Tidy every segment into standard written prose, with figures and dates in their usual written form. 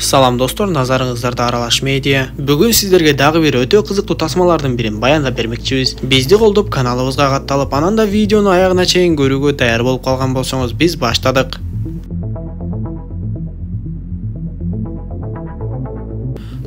Салам достор, назарыңыздарда Аралаш медиа. Бүгін сіздерге дағы бір өте қызықты тасмалардың бірін баяндап бермекчибиз. Бизди колдоп каналыбызга катталып, ананда видеону аягына чейин көрүүгө даяр болуп калган болсоңуз, биз баштадык.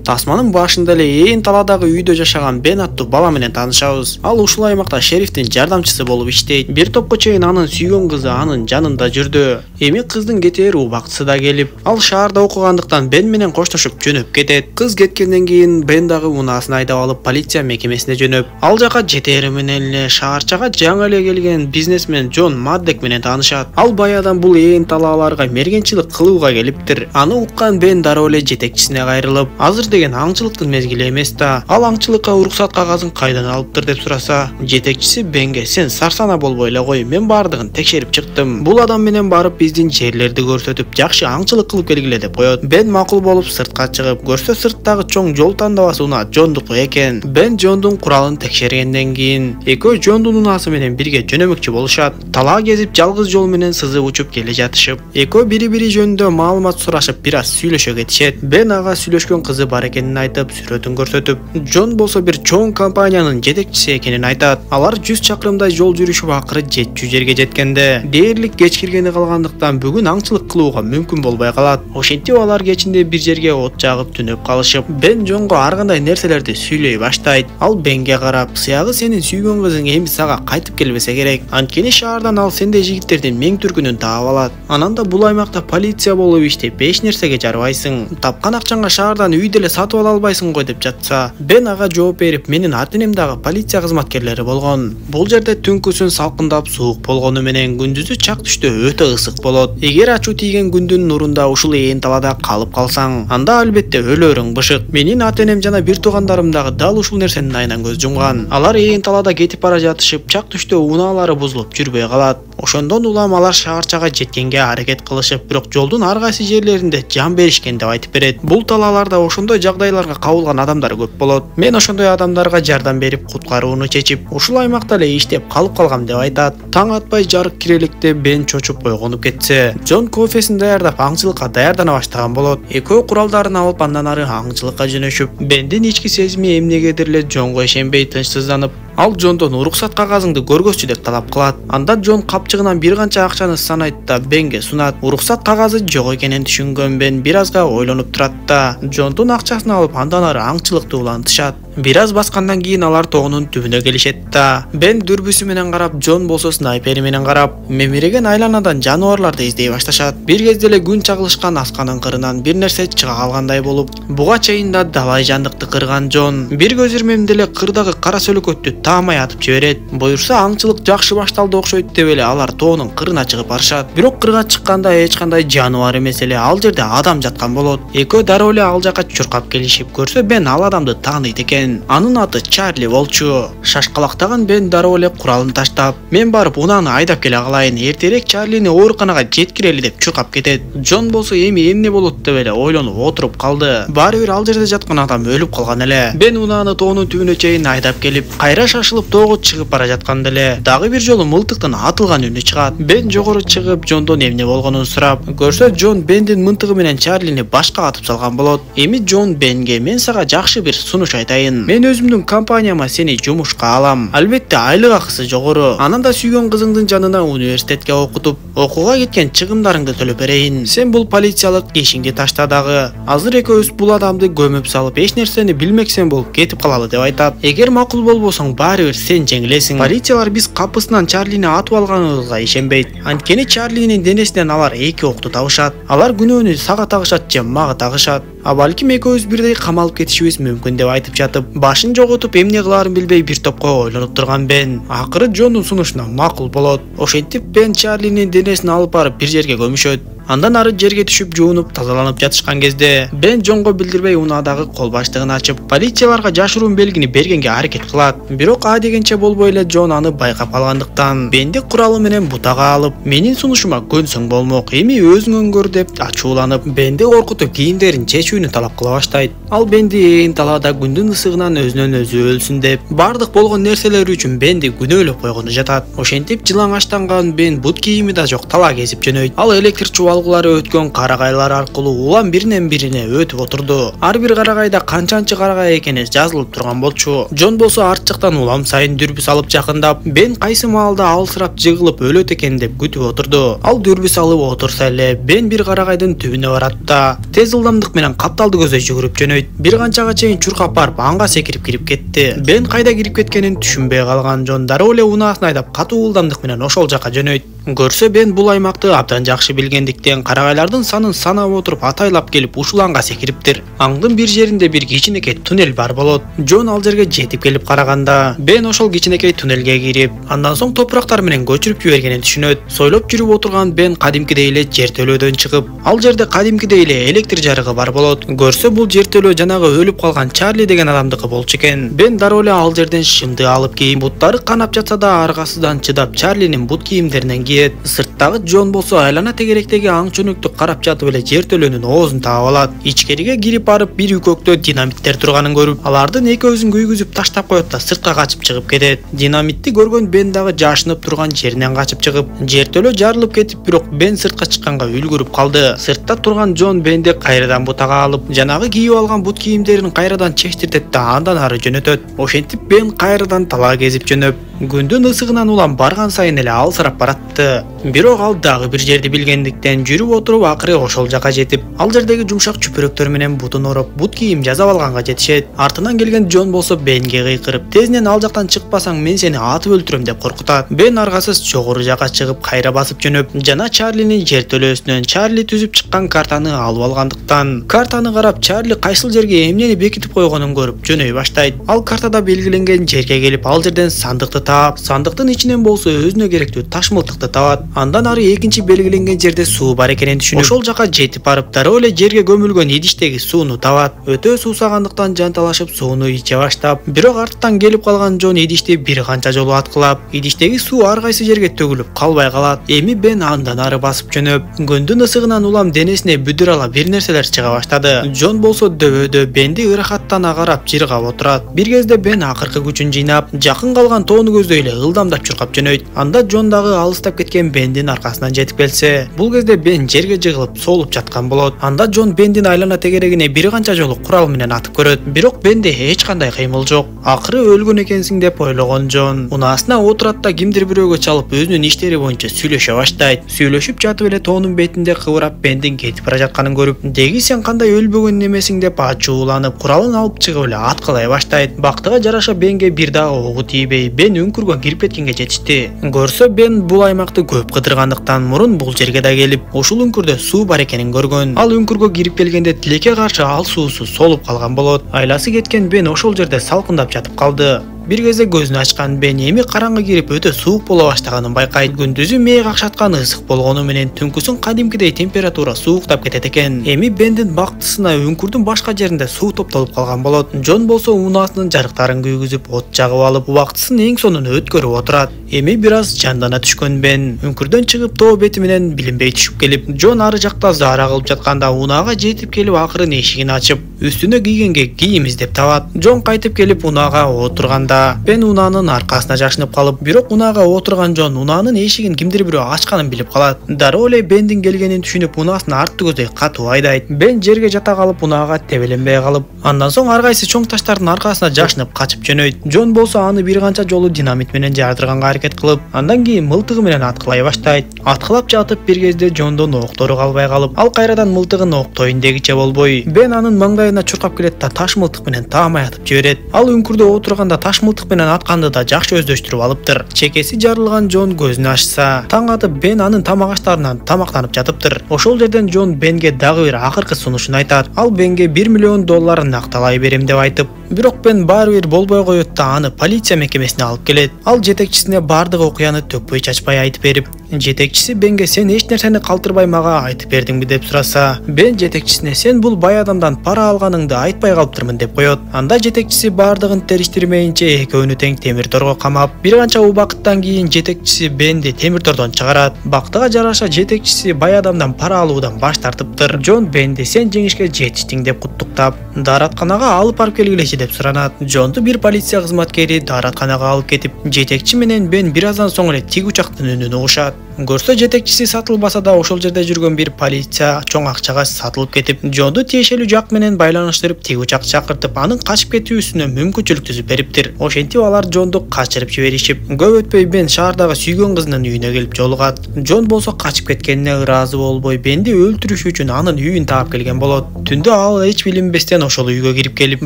Тасманын башында эле ээн таладагы үйдө жашаган Бен аттуу бала менен таанышабыз. Ал ушул аймакта шерифтин жардамчысы болуп иштейт. Бир топко чейин анын сүйгөн кызы анын жанында жүрдү. Эми кыздын кетээр убактысы да келип, ал шаарда окугандыктан Бен менен коштошуп жөнөп кетет. Кыз кеткенден кийин Бен дагы унаасын айдап алып полиция мекемесине жөнөп, ал жака жетери менен эле шаарчага жаңы эле келген бизнесмен Джон Маддек менен таанышат. Ал баягыдан бул ээн талааларга мергенчилик кылууга келиптир. Аны уккан Бен дароо эле жетекчисине кайрылып, азыр деген аңчылыктын мезгили эмес да, ал аңчылыкка уруксат кагазын кайдан алыптыр деп сураса, жетекчиси Бенге: "Сен сарсана болбой эле кой, мен бардыгын текшерип чыктым. Бул адам менен барып биздин жерлерди көрсөтүп, жакшы аңчылык кылып келгиле" деп коет. Бен макул болуп сыртка чыгып, көрсө сырттагы чоң жол тандабасы унаа Джондуку экен. Бен Джондун куралын текшергенден кийин экөө Джондун унаасы менен бирге жөнөмөкчү болушат. Талаа кезип жалгыз жол менен сызып учуп келе жатышып, экөө бири-бири жөнүндө маалымат сурашып, бир аз сүйлөшө кетишет. Бен ага сүйлөшкөн кызы бар экенин айтып, сүрөтүн көрсөтүп, Джон болсо бир чоң компаниянын жетекчиси экенин айтат. Алар 100 чакырымдай жол жүрүшүп акыры жетчү жерге жеткенде, дээрлик кеч киргени калгандыктан бүгүн аңчылык кылууга мүмкүн болбой калат. Ошентип алар кечинде бир жерге от жагып түнөп калышып, Бен Джонго ар кандай нерселерди сүйлөй баштайт. Ал Бенге карап: "Сыягы сенин сүйгөн кызың эми сага кайтып келбесе керек. Анткени шаардан ал сендей жигиттердин мең түркүнүн таап алат. Ананда бул аймакта полиция болуп иштеп эч нерсеге жарабайсың. Тапкан акчаңа шаардан үй деле сатып ала албайсың го" деп жатса, Бен ага жооп берип: "Менин ата-энем дагы полиция кызматкерлери болгон. Бул жерде түнкүсүн салкындап суук болгону менен күндүзү чак түштө өтө ысык болот. Эгер ачуу тийген күндүн нурунда ушул ээн талада калып калсаң, анда албетте өлөрүң бышык. Менин ата-энем жана бир туугандарым дагы дал ушул нерсенин айынан көз жумган. Алар ээн талада кетип бара жатышып, чак түштө унаалары бузулуп жүрбөй калат. Ошондон улам алар шаарчага жеткенге аракет кылышып, бирок жолдун ар кайсы жерлеринде жан беришкен" деп айтып берет. Бул талааларда ошондой жагдайларга кабылган адамдар көп болот. Мен ошондой адамдарга жардам берип, куткарууну чечип, ушул аймакта эле иштеп калып калгам деп айтат. Таң атпай жарык кирелекте Бен чочуп ойгонуп кетсе, Джон кофесин даярдап аңчылыкка даярдана баштаган болот. Экөө куралдарын алып андан ары аңчылыкка жөнөшүп, Бендин ички сезими эмнегедир эле Джонго ишенбей тынчсызданып, ал Джондон уруксат кагазыңды көргөзчү деп талап кылат. Анда Джон капчыгынан бир канча акчаны санайт да Бенге сунат. Уруксат кагазы жок экенин түшүнгөн Бен бир азга ойлонуп турат да, Джондун акчасын алып андан ары аңчылыкты улантышат. Бир аз баскандан кийин алар тоонун түбүнө келишет да. Бен дүрбүсү менен карап, Джон болсо снайпери менен карап, мемиреген айланадан жаныбарларды издей башташат. Бир кезде эле күн чагылышкан асканын кырынан бир нерсе чыга калгандай болуп, буга чейин да далай жандыкты кырган Джон бир көз ирмемде эле кырдагы кара сөлөкөттү таамай атып жиберет. Буюрса аңчылык жакшы башталды окшойт деп эле алар тоонун кырына чыгып барышат. Бирок кырга чыкканда эч кандай жаныбар эмес эле, ал жерде адам жаткан болот. Экөө дароо эле ал жака чуркап келишип, көрсө Бен ал адамды тааныйт экен. Анын аты Чарли болчу. Шашкалактаган Бен дароо эле куралын таштап: "Мен барып унааны айдап келе калайын, эртерээк Чарлини ооруканага жеткирели" деп чуркап кетет. Джон болсо эми эмне болот деп эле ойлонуп отуруп калды. Баары бир ал жерде жаткан адам өлүп калган эле. Бен унааны тоонун түбүнө чейин айдап келип, кайра шашылып тоого чыгып бара жатканда эле дагы бир жолу мылтыктын атылган үнү чыгат. Бен жогору чыгып Жондон эмне болгонун сурап, көрсө Джон Бендин мынтыгы менен Чарлини башка атып салган болот. Эми Джон Бенге: "Мен сага жакшы бир сунуш айтайын. Мен өзүмдүн компанияма сени жумушка алам. Албетте айлык акысы жогору. Анан да сүйгөн кызыңдын жанына университетке окутуп, окууга кеткен чыгымдарыңды төлөп берейин. Сен бул полициялык ишиңди ташта дагы. Азыр экөөбүз бул адамды көмүп салып, эч нерсени билмексен болуп кетип калалы" деп айтат. "Эгер макул болбосоң, баары бир сен жеңилесиң. Полициялар биз капысынан Чарлини атып алганыбызга ишенбейт. Анткени Чарлинин денесинен алар 2 окту табышат. Алар күнөөнү сага тагышат же мага тагышат. А балким экөөбүз бирдей камалып кетишибиз мүмкүн" деп айтып жатып, башын жоготуп эмне кылаарын билбей бир топко ойлонуп турган Бен акыры Джондун сунушуна макул болот. Ошентип Бен Чарлинин денесин алып барып бир жерге көмүшөт. Андан ары жерге түшүп жуунуп тазаланып жатышкан кезде Бен Джонго билдирбей унаадагы кол баштыгын ачып, полицияларга жашыруун белгини бергенге аракет кылат. Бирок а дегенче болбой эле Джон аны байкап алгандыктан Бенди куралы менен бутага алып, "Менин сунушума көнсөң болмок, эми өзүң өңгөр" деп ачууланып, Бенди коркутуп кийимдерин чечүүнү талап кыла баштайт. Ал Бенди ээн талаада күндүн ысык ысыгынан өзүнөн өзү өлсүн деп. Бардык болгон нерселери үчүн Бенди күнөөлөп койгону жатат. Ошентип жылаңачтанган Бен бут кийими да жок тала кезип жөнөйт. Ал электр чубалгылары өткөн карагайлар аркылуу улам биринен бирине өтүп отурду. Ар бир карагайда канчанчы карагай экени жазылып турган болчу. Джон болсо арт жактан улам сайын дүрбү салып жакындап, Бен кайсы маалда алсырап жыгылып өлөт экен деп күтүп отурду. Ал дүрбү салып отурса эле Бен бир карагайдын түбүнө барат да тез ылдамдык менен капталды көздөй жүгүрүп жөнөйт. Бир канчага чейин чуркап барып анга секирип кирип кетти. Бен кайда кирип кеткенин түшүнбөй калган Джон дароо эле унаасын айдап катуу ылдамдык менен ошол жака жөнөйт. Көрсө Бен бул аймакты абдан жакшы билгендиктен карагайлардын санын санап отуруп атайлап келип ушул анга секириптир. Аңдын бир жеринде бир кичинекей туннель бар болот. Джон ал жерге жетип келип караганда Бен ошол кичинекей туннелге кирип, андан соң топурактар менен көчүрүп жибергенин түшүнөт. Сойлоп жүрүп отурган Бен кадимкидей эле жертөлөөдөн чыгып, ал жерде кадимкидей эле электр жарыгы бар болот. Көрсө бул жертөлөө жанагы өлүп калган Чарли деген адамдыкы болчу экен. Бен дароо эле ал жерден шымды алып кийип, буттары канап жатса да аргасыздан чыдап Чарлинин бут кийимдеринен кийет. Сырттагы Джон болсо айлана тегеректеги аң чөнөктү карап жатып эле жертөлөөнүн оозун таап алат. Ичкериге кирип барып бир үкөктө динамиттер турганын көрүп, алардын экөөсүн күйгүзүп таштап коет да сыртка качып чыгып кетет. Динамитти көргөн Бен дагы жашынып турган жеринен качып чыгып, жертөлөө жарылып кетип, бирок Бен сыртка чыкканга үлгүрүп калды. Сыртта турган Джон Бенди кайрадан бутага алып, жанагы кийип алган бут кийимдерин кайрадан чечтиртет да андан ары жөнөтөт. Ошентип Бен кайрадан тала кезип жөнөп, күндүн ысыгынан улам барган сайын эле алсырап баратты. Бирок ал дагы бир жерди билгендиктен жүрүп отуруп акыры ошол жака жетип, ал жердеги жумшак чүпүрөктөр менен бутун ороп, бут кийим жасап алганга жетишет. Артынан келген Джон болсо Бенге кыйкырып, тезинен ал жактан чыкпасаң мен сени атып өлтүрөм деп коркутат. Бен аргасыз жогору жака чыгып кайра басып жөнөп, жана Чарлинин жертөлөөсүнөн Чарли түзүп чыккан картаны алып алгандыктан, картаны карап Чарли кайсыл жерге эмнени бекитип койгонун көрүп жөнөй баштайт. Ал картада белгиленген жерге келип, ал жерден сандыкты таап, сандыктын ичинен болсо өзүнө керектүү таш мылтыкты табат. Андан ары экинчи белгиленген жерде суу бар экенин түшүнүп, ошол жака жетип барып, дароо эле жерге көмүлгөн идиштеги сууну табат. Өтө суусагандыктан жанталашып сууну иче баштап, бирок арттан келип калган Джон идишти бир канча жолу аткылап, идиштеги суу ар кайсы жерге төгүлүп калбай калат. Эми Бен андан ары басып жөнөп, күндүн ысыгынан улам денесине бүдүр ала бир нерселер чыга баштады. Джон болсо дөбөдө Бенди ырахаттана карап жыргап отурат. Бир кезде Бен акыркы күчүн жыйнап, жакын калган тоону көздөй эле ылдамдап чуркап жөнөйт. Анда Джон дагы алыстап кеткен Бендин аркасынан жетип келсе, бул кезде Бен жерге жыгылып соолуп жаткан болот. Анда Джон Бендин айлана тегерегине бир канча жолу курал менен атып көрөт, бирок Бенде эч кандай кыймыл жок. Акыры өлгөн экенсиң деп ойлогон Джон унаасына отурат да кимдир бирөөгө чалып өзүнүн иштери боюнча сүйлөшө баштайт. Сүйлөшүп жатып эле тоонун бетинде кыбырап Бендин кетип бара жатканын көрүп, "Деги сен кандай өлбөгөн немесиң" деп ачууланып, куралын алып чыгып эле аткалай баштайт. Бактыга жараша Бенге бир дагы огу тийбей, Бен үңкүргөн кирип кеткенге жетишти. Көрсө Бен бул аймакты көп кыдыргандыктан мурун бул жерге да келип, ушул үңкүрдө суу бар экенин көргөн. Ал үңкүргө кирип келгенде тилекке каршы ал суусу солуп калган болот. Айласы кеткен Бен ошол жерде салкындап жатып калды. Бир кезде көзүн ачкан Бен эми караңгы кирип өтө суук боло баштаганын байкайт. Күндүзү мээ какшаткан ысык болгону менен түнкүсүн кадимкидей температура сууктап кетет экен. Эми Бендин бактысына үңкүрдүн башка жеринде суу топтолуп калган болот. Джон болсо унаасынын жарыктарын күйгүзүп, от жагып алып, убактысын эң сонун өткөрүп отурат. Эми бир аз жандана түшкөн Бен үңкүрдөн чыгып тоо бети менен билинбей түшүп келип, Джон ары жакта заара кылып жатканда унаага жетип келип акырын эшигин ачып, үстүнө кийгенге кийим издеп табат. Джон кайтып келип унаага отурганда Бен унаанын аркасына жашынып калып, бирок унаага отурган Джон унаанын эшигин кимдир бирөө ачканын билип калат. Дароо эле Бендин келгенин түшүнүп унаасын артты көздөй катуу айдайт. Бен жерге жата калып унаага тебеленбей калып, андан соң ар кайсы чоң таштардын аркасына жашынып качып жөнөйт. Джон болсо аны бир канча жолу динамит менен жардырганга аракет кылып, андан кийин мылтыгы менен аткылай баштайт. Аткылап жатып бир кезде Джондон октору калбай калып, ал кайрадан мылтыгын октойн дегиче болбой, Бен анын маңдайына чуркап келет да таш мылтык менен таамай атып жиберет. Ал үңкүрдө отурганда таш мылтык менен атканды да жакшы өздөштүрүп алыптыр. Чекеси жарылган Джон көзүн ачса, таң атып Бен анын тамак аштарынан тамактанып жатыптыр. Ошол жерден Джон Бенге дагы бир акыркы сунушун айтат. Ал Бенге $1 миллион накталай берем деп айтып, бирок Бен баары бир болбой коет да аны полиция мекемесине алып келет. Ал жетекчисине бардык окуяны төкпөй чачпай айтып берип, Жетекчиси Бенге сен эч нерсени калтырбай мага айтып бердиңби деп сураса, Бен жетекчисине сен бул бай адамдан пара алганыңды айтпай калыптырмын деп коет. Анда жетекчиси бардыгын териштирмейинче экөөнү тең темир торго камап, бир канча убакыттан кийин жетекчиси Бенди темир тордон чыгарат. Бактыга жараша жетекчиси бай адамдан пара алуудан баш тартыптыр. Джон Бенди сен жеңишке жетиштиң деп куттуктап, дааратканага алып барып келгилечи деп суранат. Джонду бир полиция кызматкери дааратканага алып кетип, жетекчи менен Бен бир аздан соң эле тиг учактын үнүн угушат. Көрсө жетекчиси сатылбаса да ошол жерде жүргөн бир полиция чоң акчага сатылып кетип, Джонду тиешелүү жак менен байланыштырып тиг учак чакыртып, анын качып кетүүсүнө мүмкүнчүлүк түзүп бериптир. Ошентип алар Джонду качырып жиберишип, көп өтпөй Бен шаардагы сүйгөн кызынын үйүнө келип жолугат. Джон болсо качып кеткенине ыраазы болбой, Бенди өлтүрүш үчүн анын үйүн таап келген болот. Түндө ал эч билинбестен ошол үйгө кирип келип,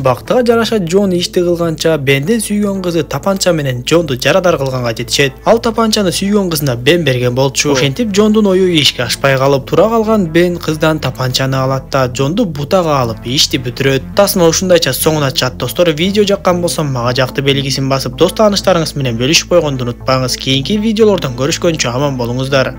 бактыга жараша Джон ишти кылганча Бендин сүйгөн кызы тапанча менен Джонду жарадар кылганга жетишет. Ал тапанчаны сүйгөн кызына Бен берген болчу. Ошентип Джондун ою ишке ашпай калып, тура калган Бен кыздан тапанчаны алат да Джонду бутага алып ишти бүтүрөт. Тасма ушундайча соңуна чат достор. Видео жаккан болсо мага жакты белгисин басып, дос тааныштарыңыз менен бөлүшүп койгонду унутпаңыз. Кийинки видеолордон көрүшкөнчө аман болуңуздар.